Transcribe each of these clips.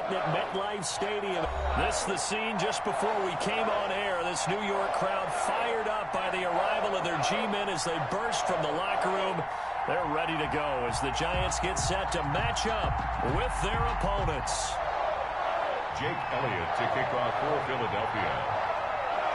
starting at MetLife Stadium. This is the scene just before we came on air. This New York crowd fired up by the arrival of their G-men as they burst from the locker room. They're ready to go as the Giants get set to match up with their opponents. Jake Elliott to kick off for Philadelphia.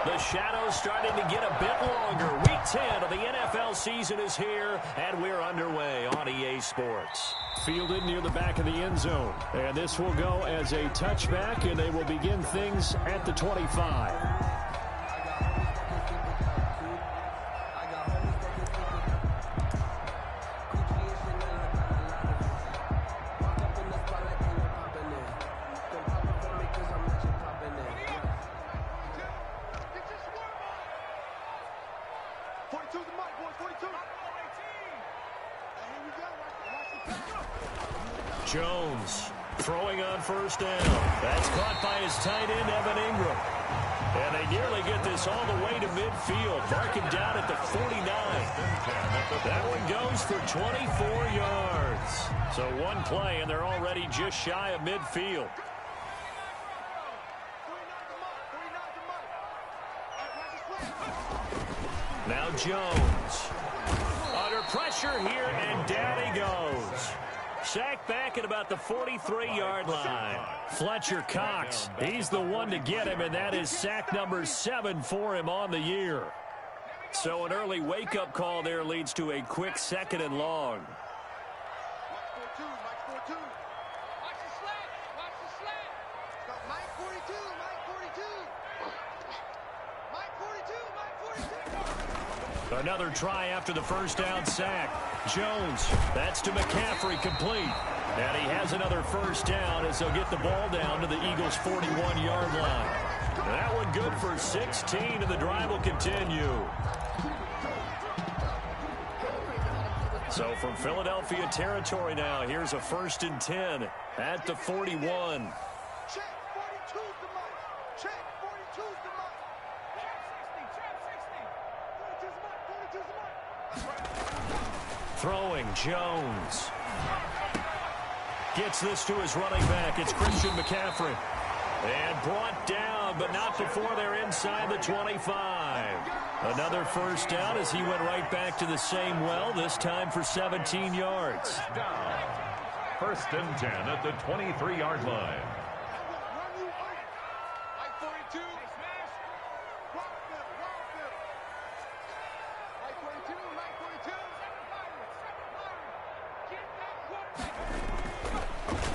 The shadows starting to get a bit longer. Week 10 of the NFL season is here, and we're underway on EA Sports. Fielded near the back of the end zone. And this will go as a touchback, and they will begin things at the 25. Jones throwing on first down. That's caught by his tight end, Evan Ingram. And they nearly get this all the way to midfield. Mark him down at the 49. That one goes for 24 yards. So one play, and they're already just shy of midfield. Now Jones. Under pressure here, and down he goes. Sacked back at about the 43-yard line. Fletcher Cox, he's the one to get him, and that is sack number 7 for him on the year. So an early wake-up call there leads to a quick 2nd and long. Another try after the first down sack. Jones, that's to McCaffrey, complete. And he has another first down as they'll get the ball down to the Eagles' 41-yard line. That one good for 16, and the drive will continue. So from Philadelphia territory now, here's a 1st and 10 at the 41. Throwing, Jones. Gets this to his running back. It's Christian McCaffrey. And brought down, but not before they're inside the 25. Another first down as he went right back to the same well, this time for 17 yards. Down. 1st and 10 at the 23-yard line.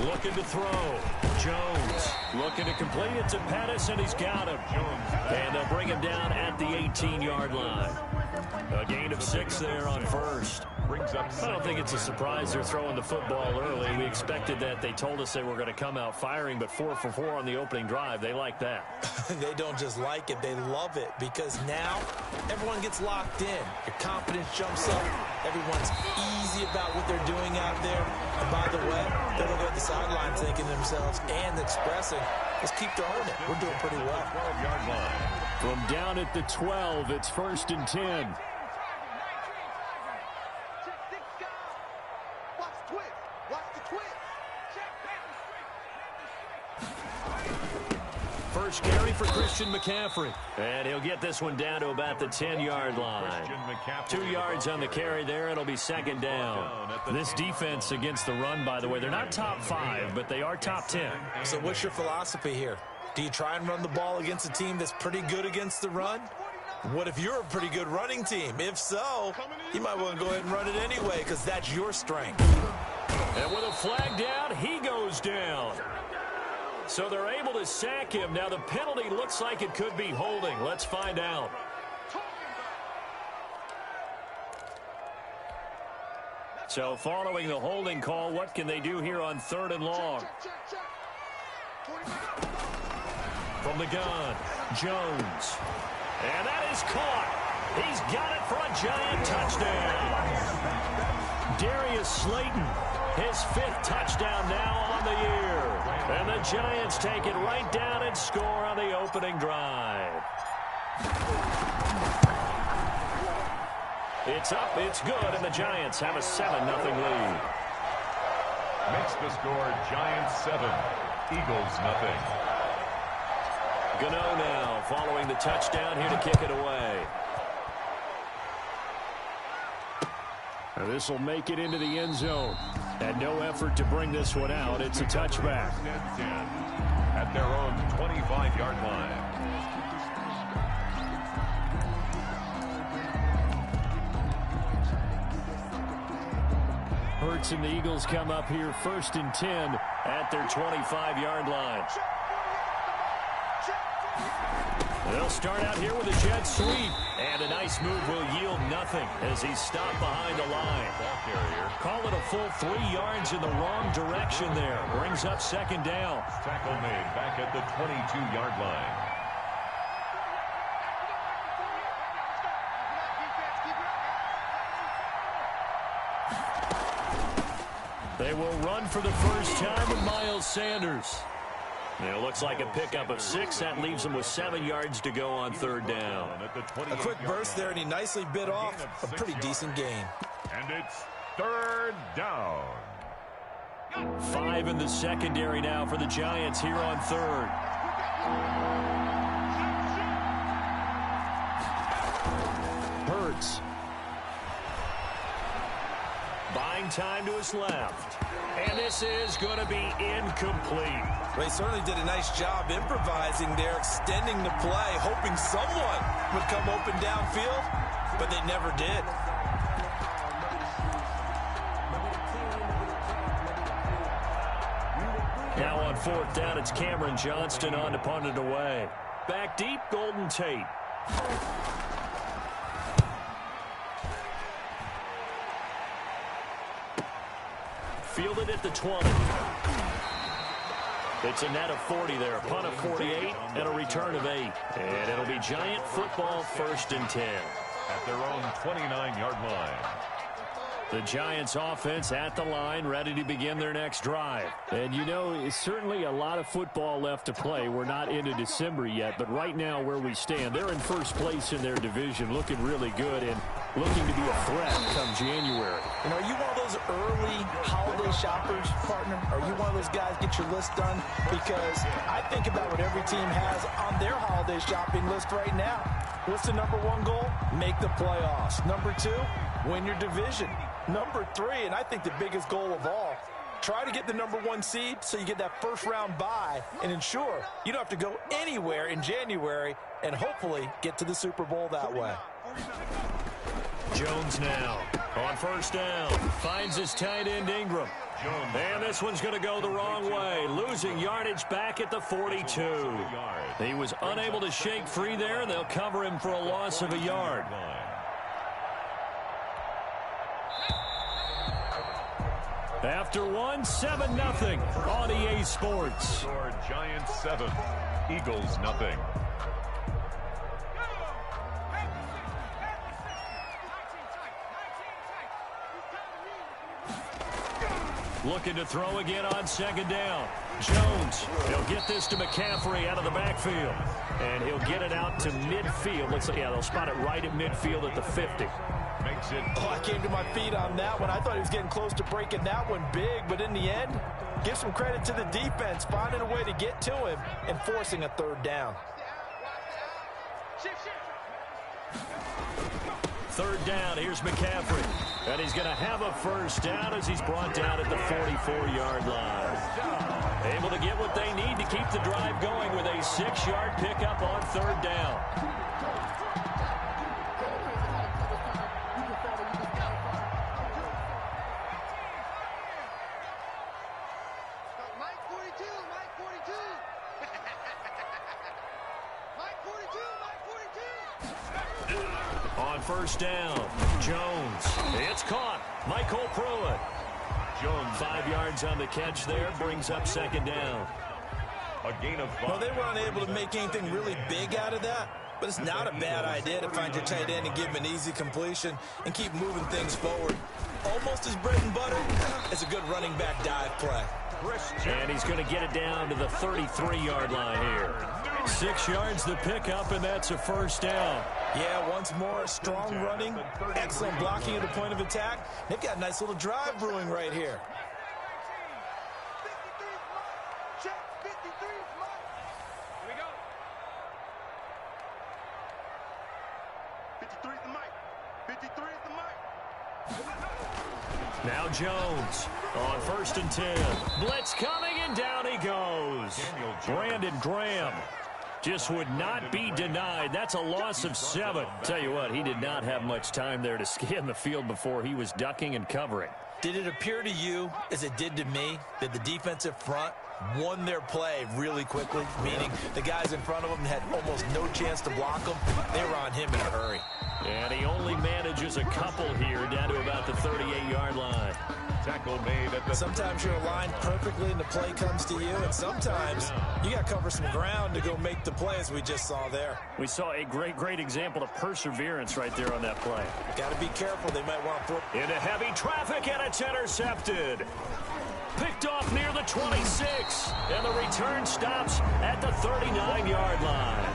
Looking to throw. Jones looking to complete it to Pettis, and he's got him. And they'll bring him down at the 18-yard line. A gain of 6 there on first. I don't think it's a surprise they're throwing the football early. We expected that. They told us they were going to come out firing, but 4 for 4 on the opening drive. They like that. They don't just like it, they love it, because now everyone gets locked in. Your confidence jumps up. Everyone's easy about what they're doing out there. And by the way, they're looking at the sideline thinking to themselves and expressing, let's keep throwing it. We're doing pretty well. 12-yard line. From down at the 12, it's 1st and 10. First carry for Christian McCaffrey. And he'll get this one down to about the 10-yard line. 2 yards on the carry there. It'll be 2nd down. This defense against the run, by the way, they're not top 5, but they are top 10. So what's your philosophy here? Do you try and run the ball against a team that's pretty good against the run? What if you're a pretty good running team? If so, you might want to go ahead and run it anyway, because that's your strength. And with a flag down, he goes down. So they're able to sack him. Now the penalty looks like it could be holding. Let's find out. So following the holding call, what can they do here on 3rd and long? From the gun, Jones. And that is caught. He's got it for a Giant touchdown. Darius Slayton, his 5th touchdown now on the year. And the Giants take it right down and score on the opening drive. It's up, it's good, and the Giants have a 7-0 lead. Makes the score Giants 7. Eagles nothing. Gano now following the touchdown here to kick it away. This will make it into the end zone. And no effort to bring this one out. It's a touchback. At their own 25-yard line. Hurts and the Eagles come up here 1st and 10 at their 25-yard line. They'll start out here with a jet sweep. And a nice move will yield nothing as he's stopped behind the line. Call it a full 3 yards in the wrong direction there. Brings up 2nd down. Tackle made back at the 22-yard line. They will run for the first time with Miles Sanders. It looks like a pickup of 6. That leaves him with 7 yards to go on 3rd down. A quick burst there, and he nicely bit off a pretty decent gain. And it's 3rd down. 5 in the secondary now for the Giants here on 3rd. Hurts. Buying time to his left. And this is going to be incomplete. Well, he certainly did a nice job improvising there, extending the play, hoping someone would come open downfield, but they never did. Now on 4th down, it's Cameron Johnston on to punt it away. Back deep, Golden Tate. Fielded at the 20. It's a net of 40 there. A punt of 48 and a return of 8. And it'll be Giant football 1st and 10. At their own 29-yard line. The Giants offense at the line, ready to begin their next drive. And you know, it's certainly a lot of football left to play. We're not into December yet, but right now where we stand, they're in 1st place in their division, looking really good and looking to be a threat come January. And are you one of those early holiday shoppers, partner? Are you one of those guys get your list done? Because I think about what every team has on their holiday shopping list right now. What's the number 1 goal? Make the playoffs. Number 2, win your division. Number 3, and I think the biggest goal of all, try to get the number 1 seed so you get that first-round bye and ensure you don't have to go anywhere in January and hopefully get to the Super Bowl that way. Jones now on 1st down. Finds his tight end Ingram. And this one's going to go the wrong way. Losing yardage back at the 42. He was unable to shake free there, and they'll cover him for a loss of a yard. After 7-0 on EA Sports. Score Giants 7, Eagles nothing. Looking to throw again on 2nd down. Jones, he'll get this to McCaffrey out of the backfield. And he'll get it out to midfield. They'll spot it right at midfield at the 50. Makes it. Oh, I came to my feet on that one. I thought he was getting close to breaking that one big, but in the end, give some credit to the defense, finding a way to get to him and forcing a 3rd down. 3rd down, here's McCaffrey. And he's going to have a 1st down as he's brought down at the 44-yard line. Able to get what they need to keep the drive going with a 6-yard pickup on 3rd down. On 1st down, Jones. It's caught. Michael Pruitt. Jones 5 yards on the catch there. Brings up 2nd down. A gain of 5. Well, they were unable to make anything really big out of that, but it's not a bad idea to find your tight end and give him an easy completion and keep moving things forward. Almost his bread and butter is a good running back dive play. And he's going to get it down to the 33-yard line here. 6 yards the pickup, and that's a 1st down. Yeah, once more, strong running, excellent blocking at the point of attack. They've got a nice little drive brewing right here. Here we go. 53 is the mic. 53 is the mic. Now Jones on 1st and 10. Blitz coming, and down he goes. Brandon Graham just would not be denied. That's a loss of 7. Tell you what, he did not have much time there to scan the field before he was ducking and covering. Did it appear to you, as it did to me, that the defensive front won their play really quickly? Meaning the guys in front of them had almost no chance to block them. They were on him in a hurry. And he only manages a couple here down to about the 38-yard line. Tackle made at the... Sometimes you're aligned perfectly and the play comes to you, and sometimes you got to cover some ground to go make the play, as we just saw there. We saw a great example of perseverance right there on that play. Got to be careful. They might want to throw. Into heavy traffic, and it's intercepted. Picked off near the 26, and the return stops at the 39-yard line.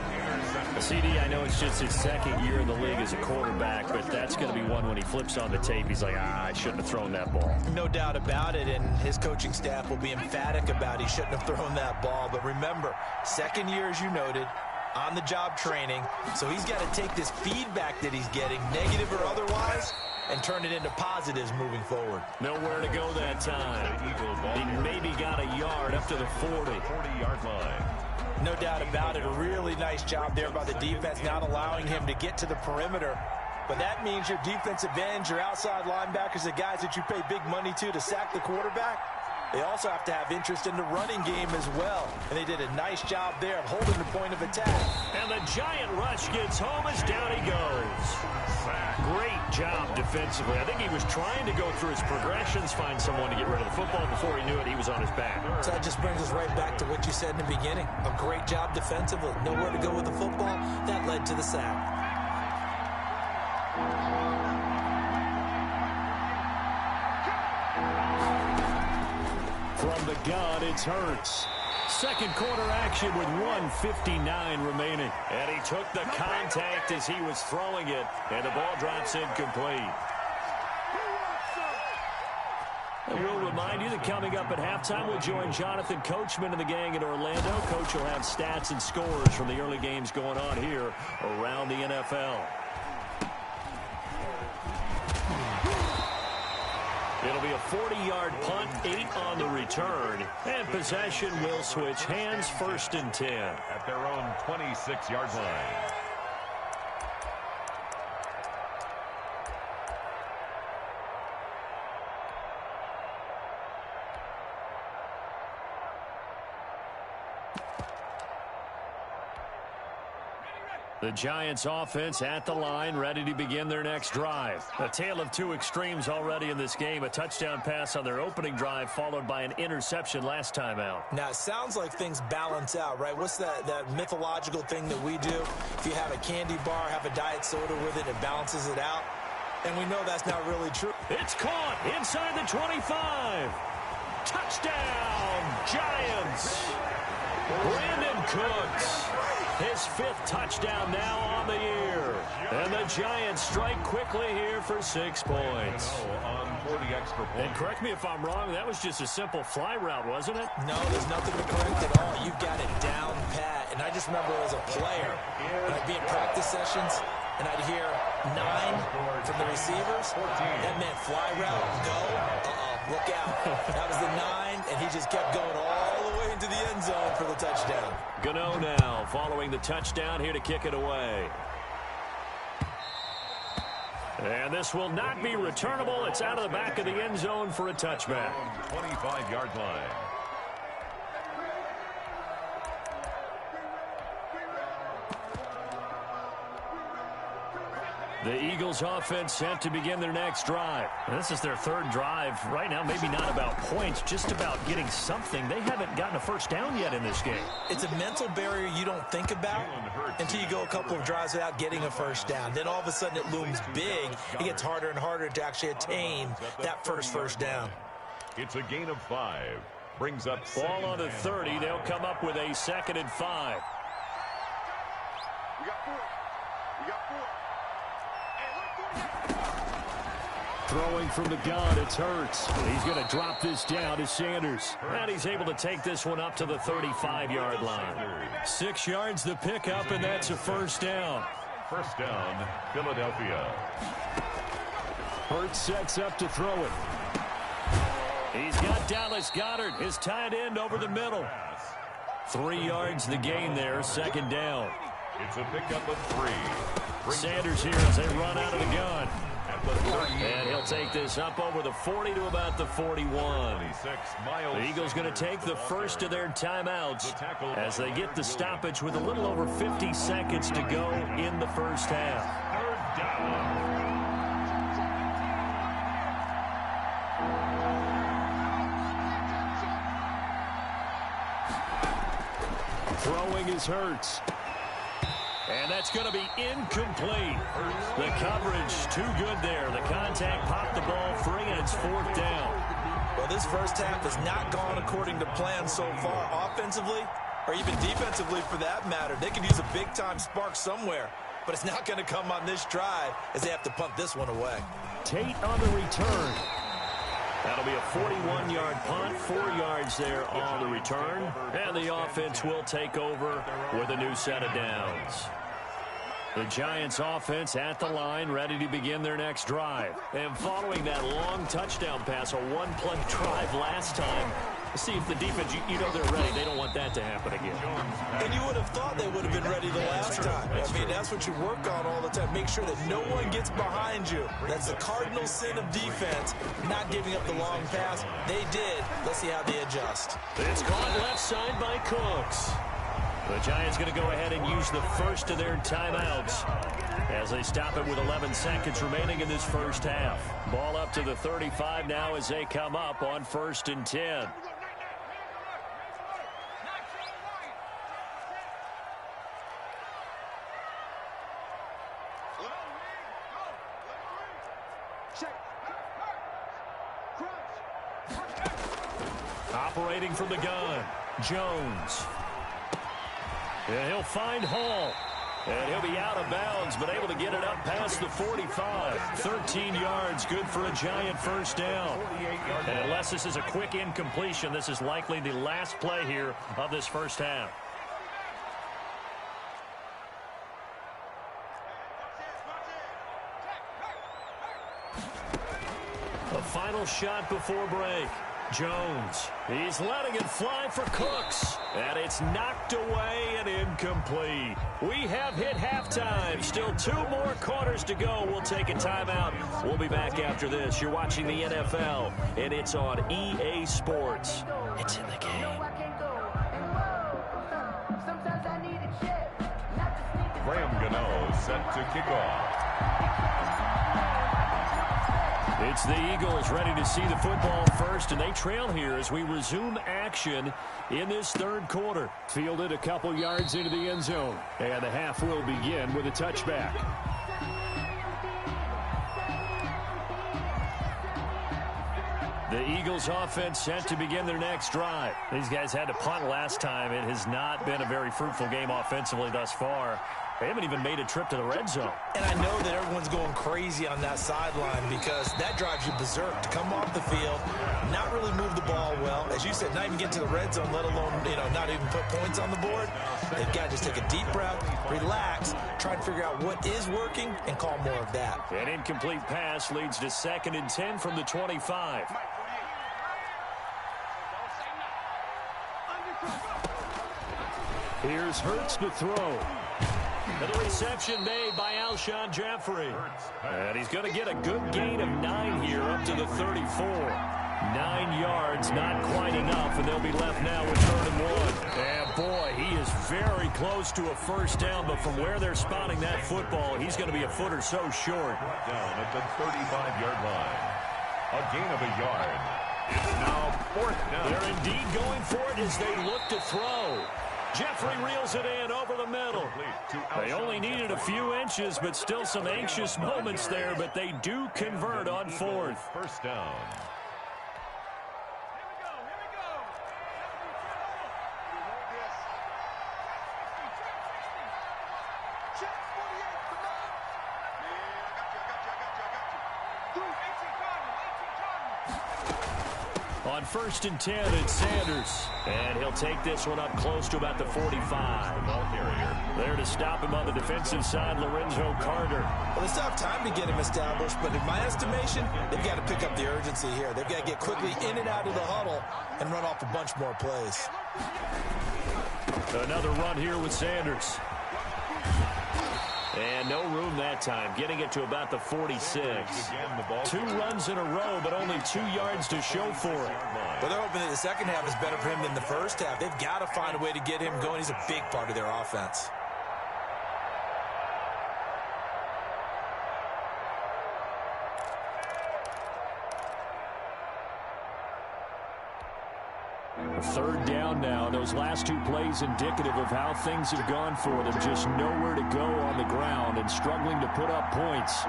CD, I know it's just his second year in the league as a quarterback, but that's going to be one when he flips on the tape. He's like, I shouldn't have thrown that ball. No doubt about it, and his coaching staff will be emphatic about he shouldn't have thrown that ball. But remember, second year, as you noted, on-the-job training, so he's got to take this feedback that he's getting, negative or otherwise, and turn it into positives moving forward. Nowhere to go that time. He maybe got a yard up to the 40-yard line. No doubt about it. A really nice job there by the defense, not allowing him to get to the perimeter. But that means your defensive ends, your outside linebackers, the guys that you pay big money to sack the quarterback, they also have to have interest in the running game as well. And they did a nice job there of holding the point of attack. And the giant rush gets home as down he goes. Great job defensively. I think he was trying to go through his progressions, find someone to get rid of the football. Before he knew it, he was on his back. So that just brings us right back to what you said in the beginning. A great job defensively. Nowhere to go with the football. That led to the sack. From the gun, it's Hurts. Second quarter action with 1:59 remaining. And he took the contact as he was throwing it, and the ball drops incomplete. And we'll remind you that coming up at halftime, we'll join Jonathan Coachman and the gang in Orlando. Coach will have stats and scores from the early games going on here around the NFL. It'll be a 40-yard punt, 8 on the return, and possession will switch hands, 1st and 10. At their own 26-yard line. The Giants offense at the line, ready to begin their next drive. A tale of two extremes already in this game. A touchdown pass on their opening drive, followed by an interception last time out. Now, it sounds like things balance out, right? What's that mythological thing that we do? If you have a candy bar, have a diet soda with it, it balances it out. And we know that's not really true. It's caught inside the 25. Touchdown, Giants. Brandon Cooks. His 5th touchdown now on the year. And the Giants strike quickly here for 6 points. On 40 extra points. And correct me if I'm wrong, that was just a simple fly route, wasn't it? No, there's nothing to correct at all. You've got it down pat. And I just remember as a player, when I'd be in practice sessions, and I'd hear 9 from the receivers. That meant fly route, go. Look out. That was the 9, and he just kept going all the way into the end zone for the touchdown. Gano now following the touchdown here to kick it away. And this will not be returnable. It's out of the back of the end zone for a touchback. 25-yard line. The Eagles offense set to begin their next drive. This is their 3rd drive. Right now, maybe not about points, just about getting something. They haven't gotten a first down yet in this game. It's a mental barrier you don't think about until you go a couple of drives without getting a first down. Then all of a sudden it looms big. It gets harder and harder to actually attain that first down. It's a gain of 5. Brings up ball on the 30. They'll come up with a 2nd and 5. We got 4. We got 4. Throwing from the gun, it's Hurts. He's going to drop this down to Sanders. And he's able to take this one up to the 35-yard line. 6 yards the pickup, and that's a first down. First down, Philadelphia. Hurts sets up to throw it. He's got Dallas Goedert, his tight end, over the middle. 3 yards the gain there, second down. It's a pickup of 3. Sanders here as they run out of the gun. And he'll take this up over the 40 to about the 41. The Eagles going to take the first of their timeouts as they get the stoppage with a little over 50 seconds to go in the first half. Third down. Throwing is Hurts. And that's going to be incomplete. The coverage too good there. The contact popped the ball free, and it's fourth down. Well, this first half has not gone according to plan so far offensively or even defensively for that matter. They could use a big-time spark somewhere, but it's not going to come on this drive as they have to punt this one away. Tate on the return. That'll be a 41-yard punt, 4 yards there on the return. And the offense will take over with a new set of downs. The Giants offense at the line, ready to begin their next drive. And following that long touchdown pass, a one-play drive last time, see if the defense, you know they're ready. They don't want that to happen again. And you would have thought they would have been ready the last time. I mean, that's what you work on all the time. Make sure that no one gets behind you. That's the cardinal sin of defense, not giving up the long pass. They did. Let's see how they adjust. It's caught left side by Cooks. The Giants going to go ahead and use the first of their timeouts as they stop it with 11 seconds remaining in this first half. Ball up to the 35 now as they come up on 1st and 10. Operating from the gun, Jones. And he'll find Hall. And he'll be out of bounds, but able to get it up past the 45. 13 yards, good for a Giant first down. And unless this is a quick incompletion, this is likely the last play here of this first half. A final shot before break. Jones, he's letting it fly for Cooks, and it's knocked away and incomplete. We have hit halftime. Still 2 more quarters to go. We'll take a timeout. We'll be back after this. You're watching the NFL, and it's on EA Sports. It's in the game. Graham Gano set to kick off. It's the Eagles ready to see the football first, and they trail here as we resume action in this third quarter. Fielded a couple yards into the end zone, and the half will begin with a touchback. The Eagles offense set to begin their next drive. These guys had to punt last time. It has not been a very fruitful game offensively thus far. They haven't even made a trip to the red zone. And I know that everyone's going crazy on that sideline because that drives you berserk to come off the field, not really move the ball well. As you said, not even get to the red zone, let alone, not even put points on the board. They've got to just take a deep breath, relax, try and figure out what is working, and call more of that. An incomplete pass leads to 2nd and 10 from the 25. Here's Hurts to throw. And the reception made by Alshon Jeffrey. And he's going to get a good gain of 9 here up to the 34. 9 yards, not quite enough, and they'll be left now with 3rd and 1. And boy, he is very close to a first down, but from where they're spotting that football, he's going to be a foot or so short. Down at the 35-yard line. A gain of a yard. It's now 4th down. They're indeed going for it as they look to throw. Jeffrey reels it in over the middle. They only needed a few inches, but still some anxious moments there, but they do convert on 4th. First down. Check 48, come on. Man, I got you. On 1st and 10, it's Sanders. And he'll take this one up close to about the 45. Ball carrier. There to stop him on the defensive side, Lorenzo Carter. Well, they still have time to get him established, but in my estimation, they've got to pick up the urgency here. They've got to get quickly in and out of the huddle and run off a bunch more plays. Another run here with Sanders. And no room that time, getting it to about the 46. 2 runs in a row, but only 2 yards to show for it. Well, they're hoping that the second half is better for him than the first half. They've got to find a way to get him going. He's a big part of their offense. Third down now. Those last 2 plays indicative of how things have gone for them. Just nowhere to go on the ground and struggling to put up points.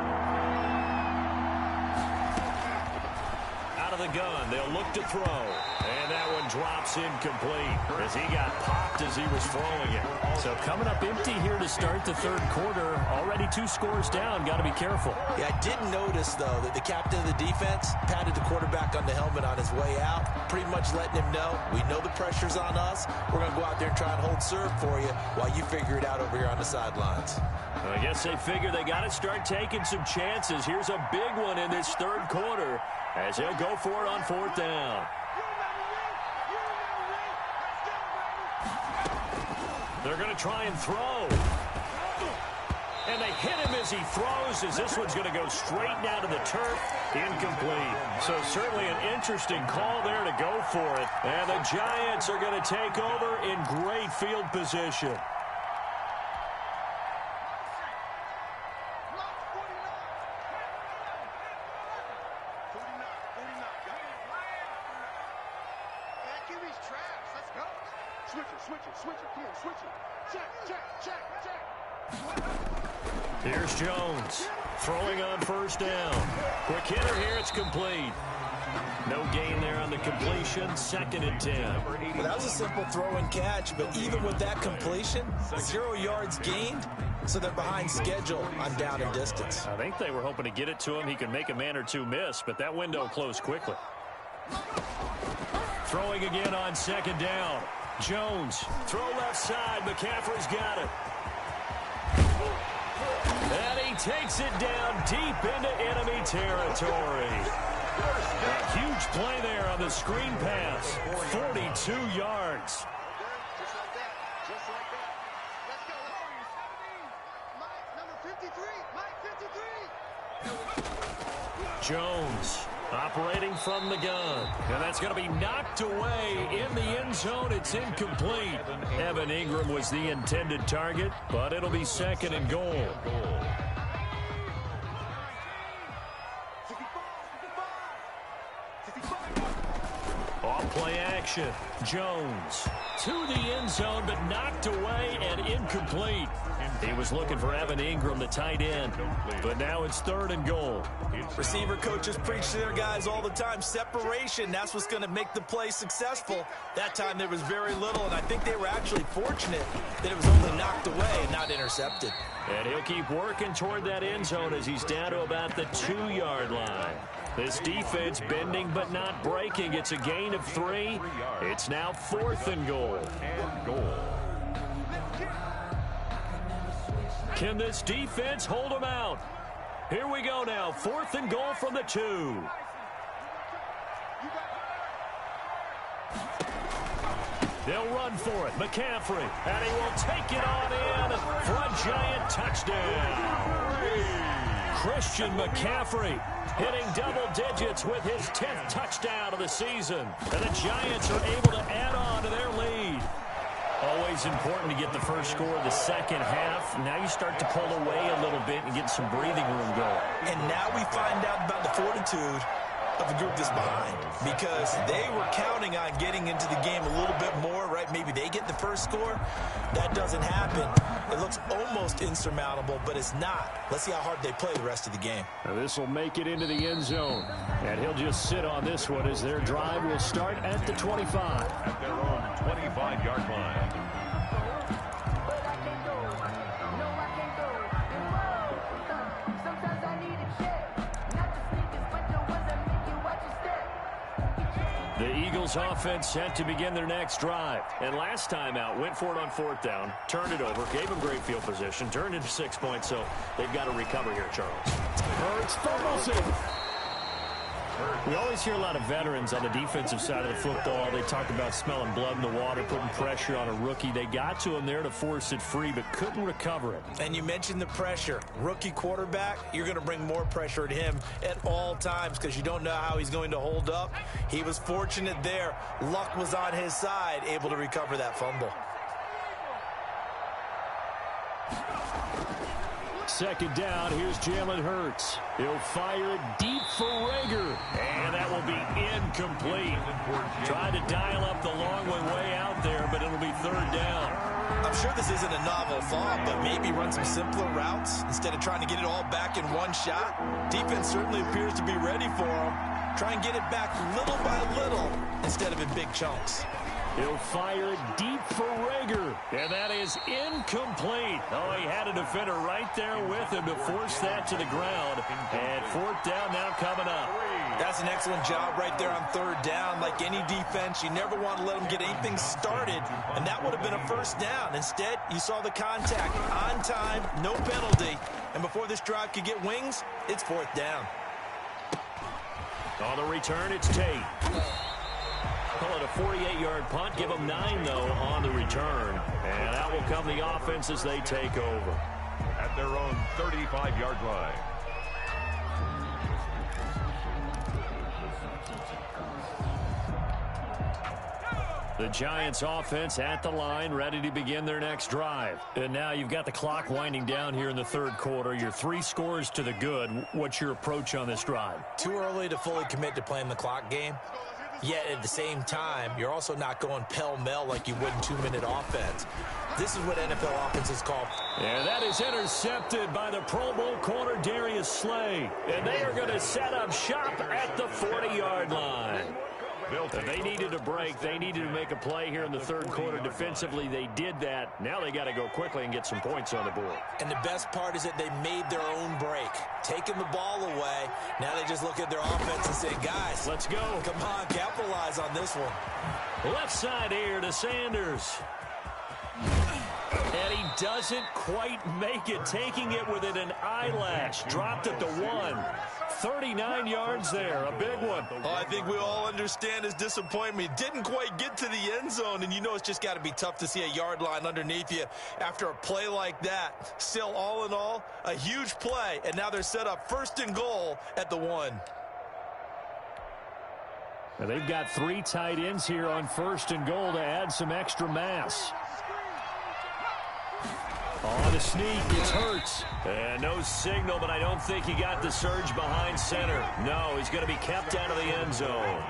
Out of the gun, they'll look to throw. And that one drops incomplete as he got popped as he was throwing it. So coming up empty here to start the third quarter. Already 2 scores down. Got to be careful. Yeah, I did notice, though, that the captain of the defense patted the quarterback on the helmet on his way out, pretty much letting him know, we know the pressure's on us. We're going to go out there and try and hold serve for you while you figure it out over here on the sidelines. I guess they figure they got to start taking some chances. Here's a big one in this third quarter as they'll go for it on 4th down. They're going to try and throw. And they hit him as he throws, as this one's going to go straight down to the turf. Incomplete. So certainly an interesting call there to go for it. And the Giants are going to take over in great field position. Here's Jones throwing on 1st down. Quick hitter here, it's complete. No gain there on the completion. 2nd and 10. Well, that was a simple throw and catch, but even with that completion, 0 yards gained, so they're behind schedule on down and distance. I think they were hoping to get it to him. He could make a man or 2 miss, but that window closed quickly. Throwing again on 2nd down. Jones, throw left side. McCaffrey's got it. And he takes it down deep into enemy territory. A huge play there on the screen pass. 42 yards. Just like that. Just like that. Let's go. Mike, number 53. Mike, 53. Jones operating from the gun. And that's going to be knocked away in the end zone. It's incomplete. Evan Ingram was the intended target, but it'll be 2nd and goal. Off play action. Jones to the end zone, but knocked away and incomplete. He was looking for Evan Ingram, the tight end, but now it's 3rd and goal. Receiver coaches preach to their guys all the time. Separation, that's what's going to make the play successful. That time there was very little, and I think they were actually fortunate that it was only knocked away and not intercepted. And he'll keep working toward that end zone as he's down to about the 2-yard line. This defense bending but not breaking. It's a gain of 3. It's now 4th and goal. Can this defense hold them out? Here we go now. 4th and goal from the 2. They'll run for it. McCaffrey. And he will take it on in for a Giant touchdown. Christian McCaffrey hitting double digits with his 10th touchdown of the season. And the Giants are able to add on to their lead. Always important to get the first score of the second half. Now you start to pull away a little bit and get some breathing room going. And now we find out about the fortitude of the group that's behind, because they were counting on getting into the game a little bit more, right? Maybe they get the first score. That doesn't happen. It looks almost insurmountable, but it's not. Let's see how hard they play the rest of the game. Now this will make it into the end zone, and he'll just sit on this one as their drive will start at the 25. At their own 25-yard line. The The Eagles offense set to begin their next drive. And last time out, went for it on 4th down, turned it over, gave them great field position, turned into 6 points, so they've got to recover here, Charles. Hurts fumbles it. We always hear a lot of veterans on the defensive side of the football. They talk about smelling blood in the water, putting pressure on a rookie. They got to him there to force it free, but couldn't recover it. And you mentioned the pressure. Rookie quarterback, you're going to bring more pressure at him at all times because you don't know how he's going to hold up. He was fortunate there. Luck was on his side, able to recover that fumble. Second down, here's Jalen Hurts. He'll fire it deep for Rager, and that will be incomplete. Tried to dial up the long way out there, but it'll be 3rd down. I'm sure this isn't a novel thought, but maybe run some simpler routes instead of trying to get it all back in one shot. Defense certainly appears to be ready for him. Try and get it back little by little instead of in big chunks. He'll fire it deep for Rager, and that is incomplete. Oh, he had a defender right there with him to force that to the ground. And 4th down now coming up. That's an excellent job right there on 3rd down. Like any defense, you never want to let them get anything started, and that would have been a 1st down. Instead, you saw the contact on time, no penalty, and before this drive could get wings, it's 4th down. On the return, it's Tate. Call it a 48-yard punt. Give them 9, though, on the return. And that will come the offense as they take over. At their own 35-yard line. The Giants offense at the line, ready to begin their next drive. And now you've got the clock winding down here in the 3rd quarter. You're 3 scores to the good. What's your approach on this drive? Too early to fully commit to playing the clock game. Yet at the same time, you're also not going pell-mell like you would in 2-minute offense. This is what NFL offenses call. And that is intercepted by the Pro Bowl corner Darius Slay. And they are going to set up shop at the 40-yard line. They needed a break. They needed to make a play here in the 3rd quarter. Defensively, they did that. Now they got to go quickly and get some points on the board. And the best part is that they made their own break. Taking the ball away. Now they just look at their offense and say, guys, let's go. Come on, capitalize on this one. Left side here to Sanders. And he doesn't quite make it, taking it within an eyelash. Dropped it to 1. 39 yards there, a big one. Oh, I think we all understand his disappointment. Didn't quite get to the end zone, and you know it's just got to be tough to see a yard line underneath you after a play like that. Still, all in all, a huge play, and now they're set up 1st and goal at the 1. Now they've got 3 tight ends here on 1st and goal to add some extra mass. On the sneak, it's Hurts. And no signal, but I don't think he got the surge behind center. No, he's going to be kept out of the end zone.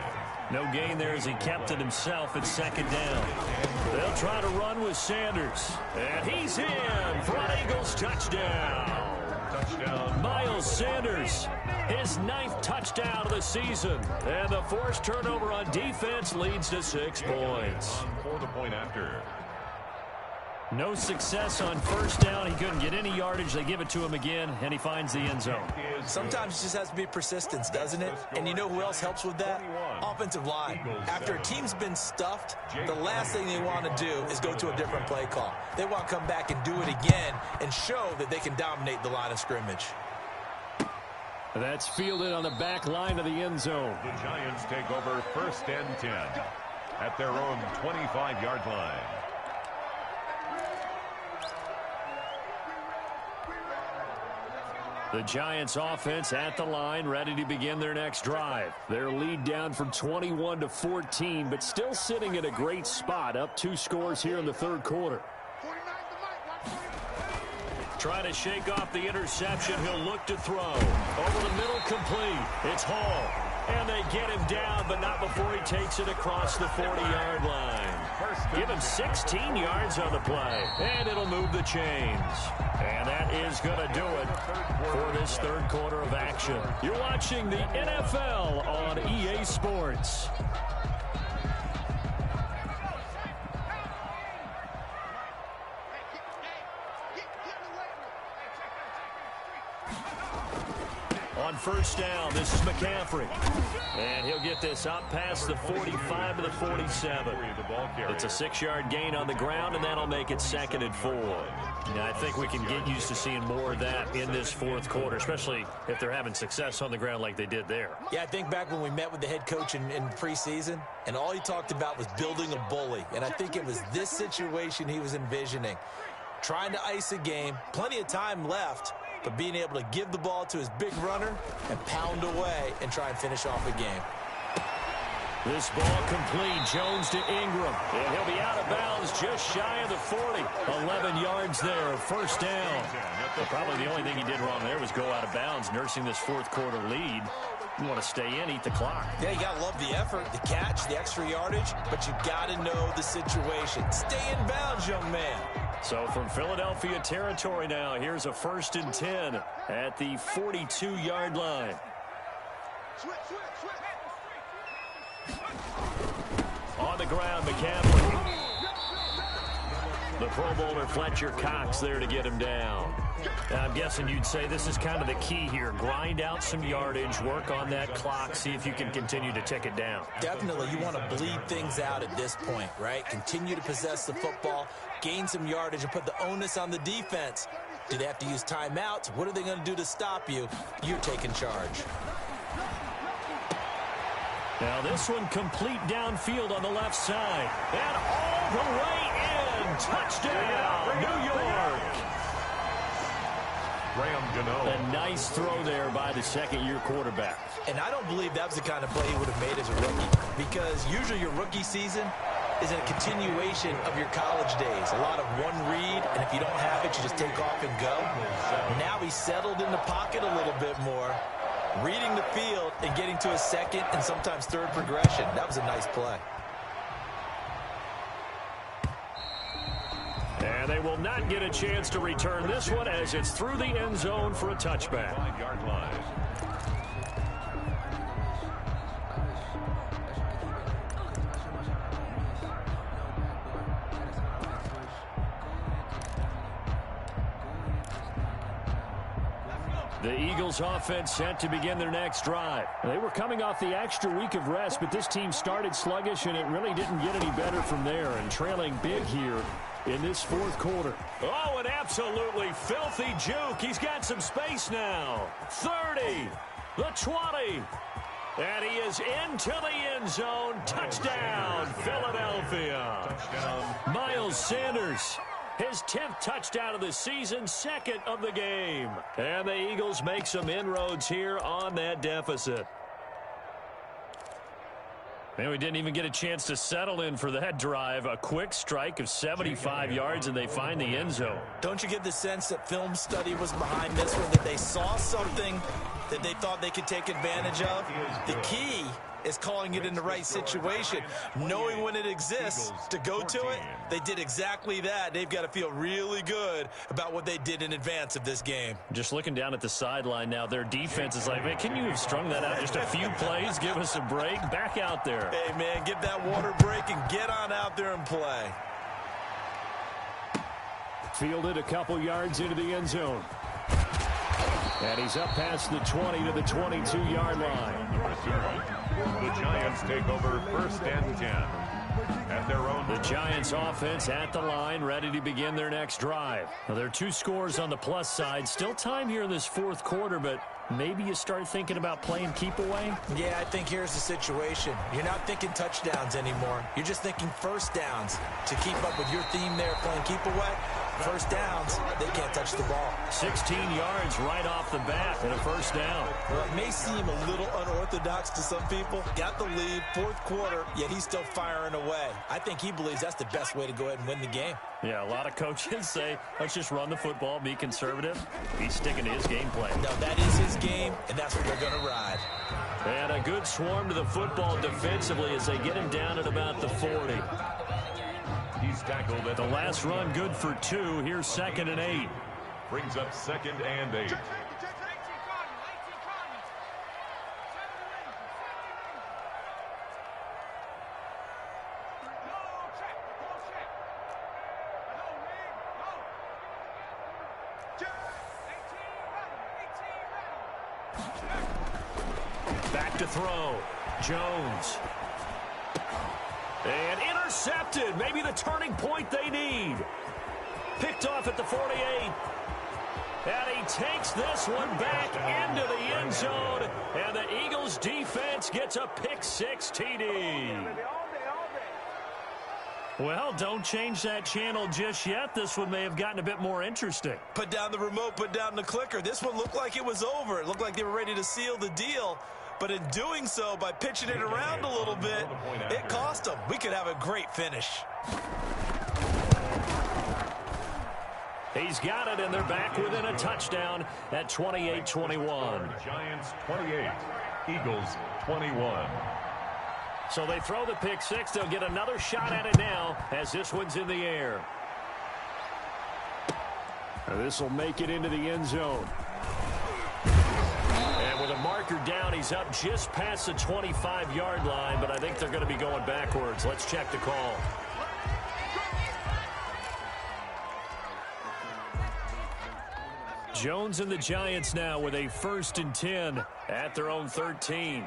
No gain there as he kept it himself at 2nd down. They'll try to run with Sanders. And he's in for an Eagles touchdown. Touchdown. Miles Sanders, his 9th touchdown of the season. And the forced turnover on defense leads to 6 points. For the point after. No success on 1st down. He couldn't get any yardage. They give it to him again, and he finds the end zone. Sometimes it just has to be persistence, doesn't it? And you know who else helps with that? Offensive line. After a team's been stuffed, the last thing they want to do is go to a different play call. They want to come back and do it again and show that they can dominate the line of scrimmage. That's fielded on the back line of the end zone. The Giants take over 1st and 10 at their own 25-yard line. The Giants offense at the line, ready to begin their next drive. Their lead down from 21 to 14, but still sitting at a great spot, up 2 scores here in the 3rd quarter. Trying to shake off the interception. He'll look to throw. Over the middle, complete. It's Hall. And they get him down, but not before he takes it across the 40-yard line. Give him 16 yards on the play, and it'll move the chains. And that is going to do it for this 3rd quarter of action. You're watching the NFL on EA Sports. On on first down. This is McCaffrey. And he'll get this up past the 45 to the 47. It's a 6-yard gain on the ground, and that'll make it 2nd and 4. Now, I think we can get used to seeing more of that in this fourth quarter, especially if they're having success on the ground like they did there. Yeah, I think back when we met with the head coach in preseason, and all he talked about was building a bully. And I think it was this situation he was envisioning. Trying to ice a game, plenty of time left, but being able to give the ball to his big runner and pound away and try and finish off a game. This ball complete. Jones to Ingram. And he'll be out of bounds just shy of the 40. 11 yards there. First down. But probably the only thing he did wrong there was go out of bounds, nursing this fourth quarter lead. You want to stay in, eat the clock. Yeah, you got to love the effort, the catch, the extra yardage, but you got to know the situation. Stay in bounds, young man. So from Philadelphia territory now, here's a 1st and 10 at the 42-yard line. On the ground, McCaffrey. The Pro Bowler Fletcher Cox there to get him down. I'm guessing you'd say this is kind of the key here. Grind out some yardage, work on that clock, see if you can continue to tick it down. Definitely, you want to bleed things out at this point, right? Continue to possess the football, gain some yardage, and put the onus on the defense. Do they have to use timeouts? What are they going to do to stop you? You're taking charge. Now this one complete downfield on the left side. And all the way in. Touchdown, New York. Graham Gano. A nice throw there by the second-year quarterback. And I don't believe that was the kind of play he would have made as a rookie, because usually your rookie season is a continuation of your college days. A lot of one read, and if you don't have it, you just take off and go. Now he's settled in the pocket a little bit more, reading the field and getting to a second and sometimes third progression. That was a nice play. And they will not get a chance to return this one as it's through the end zone for a touchback. 5-yard line. The Eagles offense set to begin their next drive. They were coming off the extra week of rest, but this team started sluggish, and it really didn't get any better from there, and trailing big here in this fourth quarter. Oh, an absolutely filthy juke. He's got some space now. 30, the 20, and he is into the end zone. Touchdown, Philadelphia. Touchdown. Miles Sanders. His 10th touchdown of the season, 2nd of the game. And the Eagles make some inroads here on that deficit. And we didn't even get a chance to settle in for that drive. A quick strike of 75 yards, and they find the end zone. Don't you get the sense that film study was behind this one, that they saw something that they thought they could take advantage of? The key is calling it in the right situation, knowing when it exists to go to it. They did exactly that. They've got to feel really good about what they did in advance of this game. Just looking down at the sideline now, their defense is like, man, can you have strung that out just a few plays? Give us a break. Back out there. Hey, man, get that water break and get on out there and play. Fielded a couple yards into the end zone. And he's up past the 20 to the 22-yard line. The Giants take over 1st and 10 at their own. The Giants offense at the line, ready to begin their next drive. Now, there are 2 scores on the plus side. Still time here in this fourth quarter, but maybe you start thinking about playing keep away? Yeah, I think here's the situation. You're not thinking touchdowns anymore. You're just thinking first downs. To keep up with your theme there, playing keep away, first downs, they can't touch the ball. 16 yards right off the bat and a first down. Well, it may seem a little unorthodox to some people. Got the lead, fourth quarter, yet he's still firing away. I think he believes that's the best way to go ahead and win the game. Yeah, a lot of coaches say, let's just run the football, be conservative. He's sticking to his game plan. No, that is his game, and that's what they're going to ride. And a good swarm to the football defensively as they get him down at about the 40. He's tackled at The last run good for 2. Here's 2nd and 8. brings up 2nd and 8. Back to throw. Jones. And intercepted. Maybe the turning point they need. Picked off at the 48. And he takes this one back into the end zone. And the Eagles defense gets a pick-6 TD. Well, don't change that channel just yet. This one may have gotten a bit more interesting. Put down the remote, put down the clicker. This one looked like it was over. It looked like they were ready to seal the deal. But in doing so, by pitching it around a little bit, it cost them. We could have a great finish. He's got it, and they're back within a touchdown at 28-21. Giants 28, Eagles 21. So they throw the pick-6. They'll get another shot at it now as this one's in the air. This will make it into the end zone. And with a marker down, he's up just past the 25-yard line, but I think they're going to be going backwards. Let's check the call. Jones and the Giants now with a 1st and 10 at their own 13.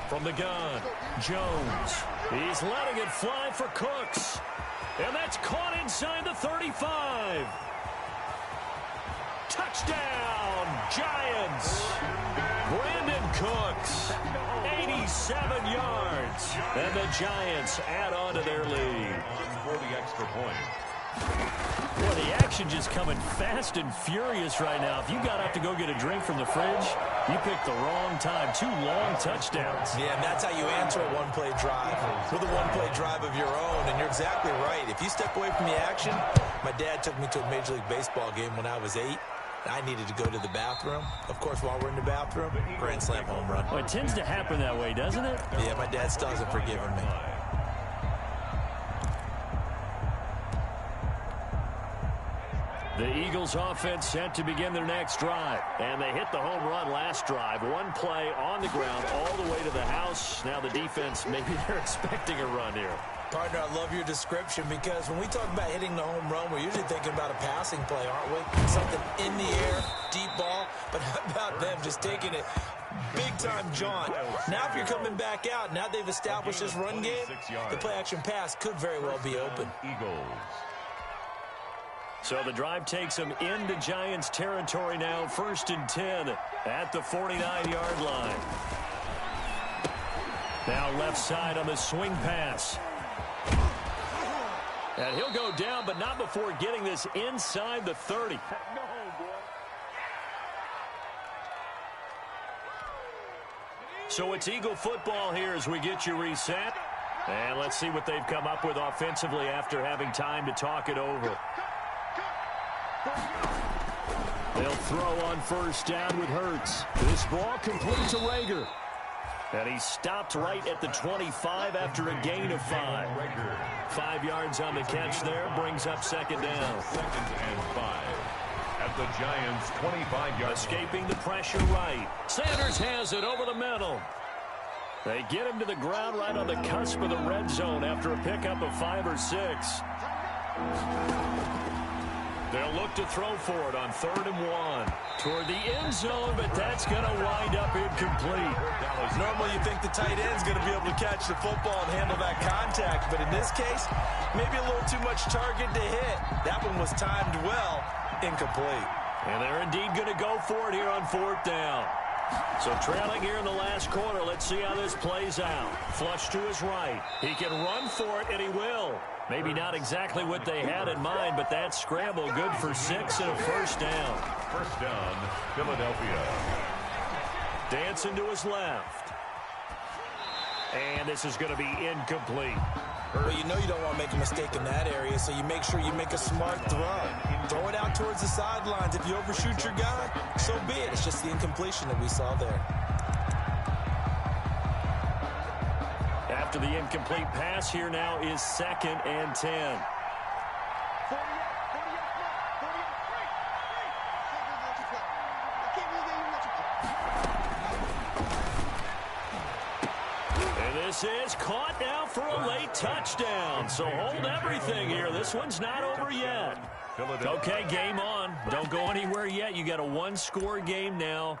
From the gun, Jones. He's letting it fly for Cooks. And that's caught inside the 35. Touchdown, Giants. Brandon Cooks, 87 yards. And the Giants add on to their lead. For the extra point. Boy, the action just coming fast and furious right now. If you got up to go get a drink from the fridge, you picked the wrong time. 2 long touchdowns. Yeah, and that's how you answer a one-play drive with a one-play drive of your own. And you're exactly right. If you step away from the action, my dad took me to a Major League Baseball game when I was 8. I needed to go to the bathroom. Of course, while we're in the bathroom, grand slam home run. Well, it tends to happen that way, doesn't it? Yeah, my dad still hasn't forgiven me. The Eagles offense set to begin their next drive. And they hit the home run last drive. One play on the ground all the way to the house. Now the defense, maybe they're expecting a run here. Partner, I love your description because when we talk about hitting the home run, we're usually thinking about a passing play, aren't we? Something in the air, deep ball. But how about them just taking it big-time jaunt? Now if you're coming back out, now they've established this run game, the play-action pass could very well be open. Eagles. So the drive takes them into Giants territory now. 1st and 10 at the 49-yard line. Now left side on the swing pass. And he'll go down, but not before getting this inside the 30. So it's Eagle football here as we get you reset. And let's see what they've come up with offensively after having time to talk it over. They'll throw on 1st down with Hurts. This ball complete to Rager. And he stopped right at the 25 after a gain of 5. 5 yards on the catch there, brings up 2nd down. 2nd and 5 at the Giants' 25-yard. Escaping the pressure right. Sanders has it over the middle. They get him to the ground right on the cusp of the red zone after a pickup of 5 or 6. They'll look to throw for it on 3rd and 1. Toward the end zone, but that's going to wind up incomplete. Normally you think the tight end's going to be able to catch the football and handle that contact, but in this case, maybe a little too much target to hit. That one was timed well, incomplete. And they're indeed going to go for it here on 4th down. So trailing here in the last quarter, let's see how this plays out. Flush to his right. He can run for it, and he will. Maybe not exactly what they had in mind, but that scramble good for 6 and a 1st down. 1st down, Philadelphia. Dancing to his left. And this is going to be incomplete. Well, you know you don't want to make a mistake in that area, so you make sure you make a smart throw. Throw it out towards the sidelines. If you overshoot your guy, so be it. It's just the incompletion that we saw there. After the incomplete pass, here now is 2nd and 10. this is caught now for a late touchdown. So hold everything here. This one's not over yet. Okay, game on. Don't go anywhere yet. You got a one-score game now.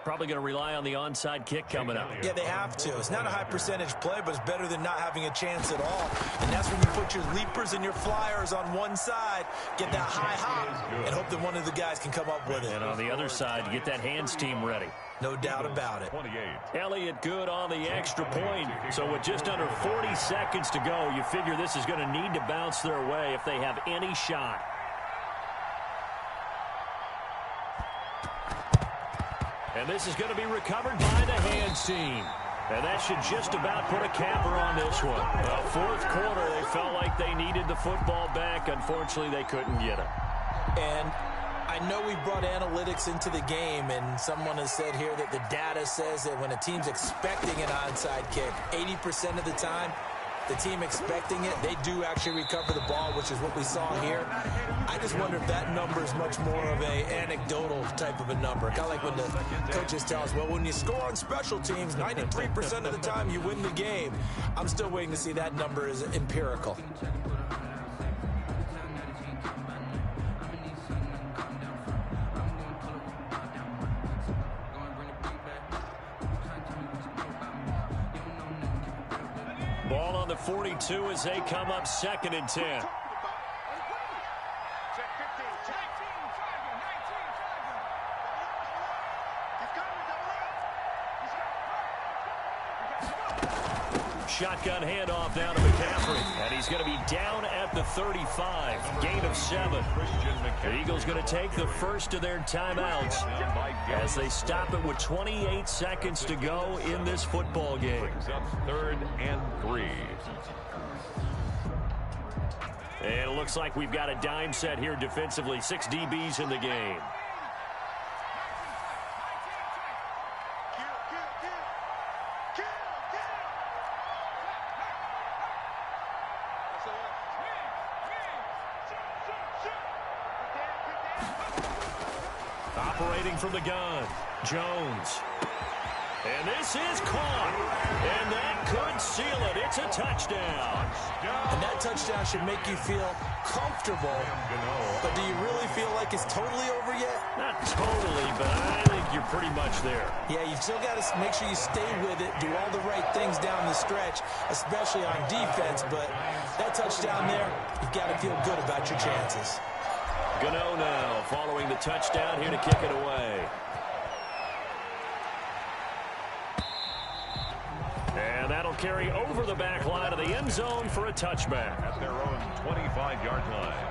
Probably going to rely on the onside kick coming up. Yeah, they have to. It's not a high percentage play, but it's better than not having a chance at all. And that's when you put your leapers and your flyers on one side, get that high hop, and hope that one of the guys can come up with it. And on the other side, you get that hands team ready. No doubt about it. 28. Elliott good on the extra point. So with just under 40 seconds to go, you figure this is going to need to bounce their way if they have any shot. And this is going to be recovered by the hands team. And that should just about put a capper on this one. Well, fourth quarter, they felt like they needed the football back. Unfortunately, they couldn't get it. And I know we brought analytics into the game, and someone has said here that the data says that when a team's expecting an onside kick, 80% of the time, the team expecting it, they do actually recover the ball, which is what we saw here. I just wonder if that number is much more of a anecdotal type of a number. Kind of like when the coaches tell us, well, when you score on special teams, 93% of the time you win the game. I'm still waiting to see that number is empirical. Ball on the 42 as they come up 2nd and 10. Shotgun handoff down to McCaffrey. And he's going to be down at the 35. Gain of 7. The Eagles going to take the first of their timeouts as they stop it with 28 seconds to go in this football game. 3rd and 3. And it looks like we've got a dime set here defensively. 6 DBs in the game. Operating from the gun, Jones. And this is caught. And that could seal it. It's a touchdown. And that touchdown should make you feel comfortable. But do you really feel like it's totally over yet? Not totally, but I think you're pretty much there. Yeah, you've still got to make sure you stay with it, do all the right things down the stretch, especially on defense. But that touchdown there, you've got to feel good about your chances. Gano now following the touchdown here to kick it away. And that'll carry over the back line of the end zone for a touchback. At their own 25-yard line.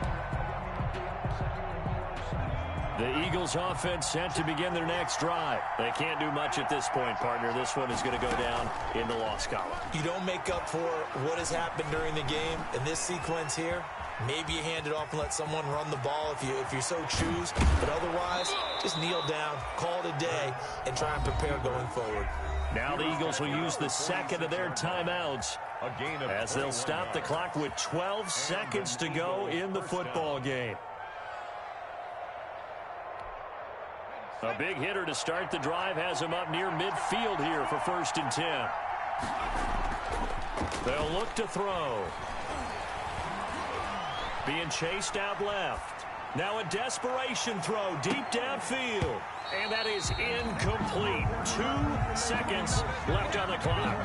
The Eagles offense set to begin their next drive. They can't do much at this point, partner. This one is going to go down in the loss column. You don't make up for what has happened during the game in this sequence here. Maybe you hand it off and let someone run the ball if you so choose. But otherwise, just kneel down, call it a day, and try and prepare going forward. Now the Eagles will use the second of their timeouts as they'll stop the clock with 12 seconds to go in the football game. A big hitter to start the drive has him up near midfield here for 1st and 10. They'll look to throw. Being chased out left. Now a desperation throw deep downfield. And that is incomplete. 2 seconds left on the clock.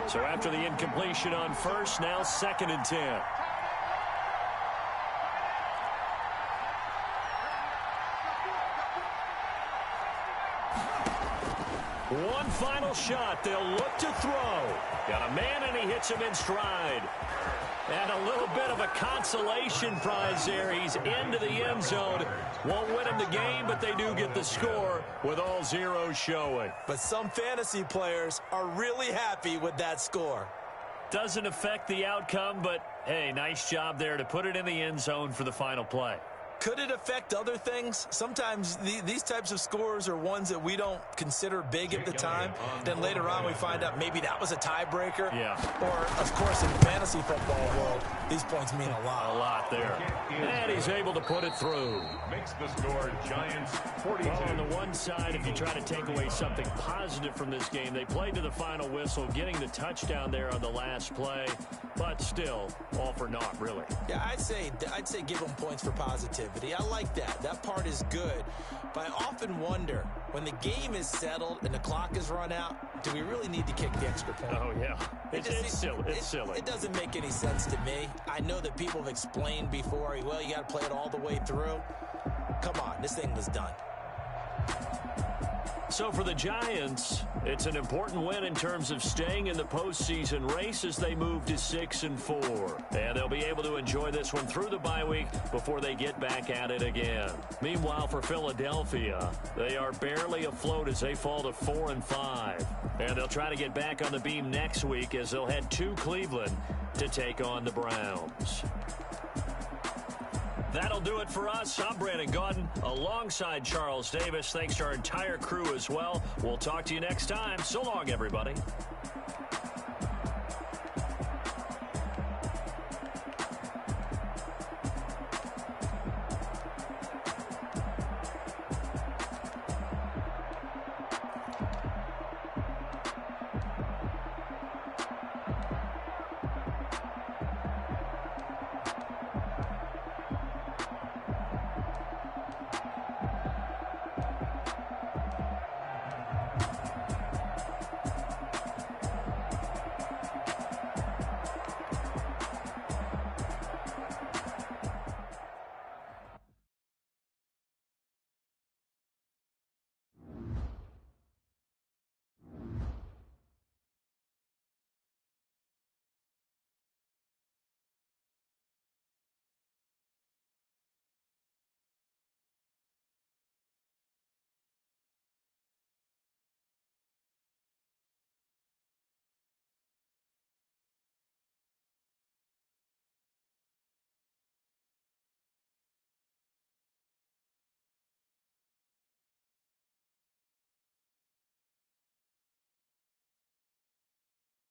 So after the incompletion on first, now 2nd and 10. One final shot. They'll look to throw. Got a man, and he hits him in stride. And a little bit of a consolation prize there. He's into the end zone. Won't win him the game, but they do get the score with all zeros showing. But some fantasy players are really happy with that score. Doesn't affect the outcome, but, hey, nice job there to put it in the end zone for the final play. Could it affect other things? Sometimes these types of scores are ones that we don't consider big at the time. Then later on we find out maybe that was a tiebreaker. Yeah. Or, of course, in fantasy football world, these points mean a lot. A lot there. And he's able to put it through. Makes the score Giants 42. Well, on the one side, if you try to take away something positive from this game, they played to the final whistle, getting the touchdown there on the last play, but still, all for naught, really. Yeah, I'd say give them points for positivity. I like that. That part is good. But I often wonder, when the game is settled and the clock is run out, do we really need to kick the extra point? Oh, yeah. It's silly. It's silly. It doesn't make any sense to me. I know that people have explained before, well, you got to play it all the way through. Come on, this thing was done. So for the Giants, it's an important win in terms of staying in the postseason race as they move to 6-4. And they'll be able to enjoy this one through the bye week before they get back at it again. Meanwhile, for Philadelphia, they are barely afloat as they fall to 4-5. And they'll try to get back on the beam next week as they'll head to Cleveland to take on the Browns. That'll do it for us. I'm Brandon Gaudin alongside Charles Davis. Thanks to our entire crew as well. We'll talk to you next time. So long, everybody.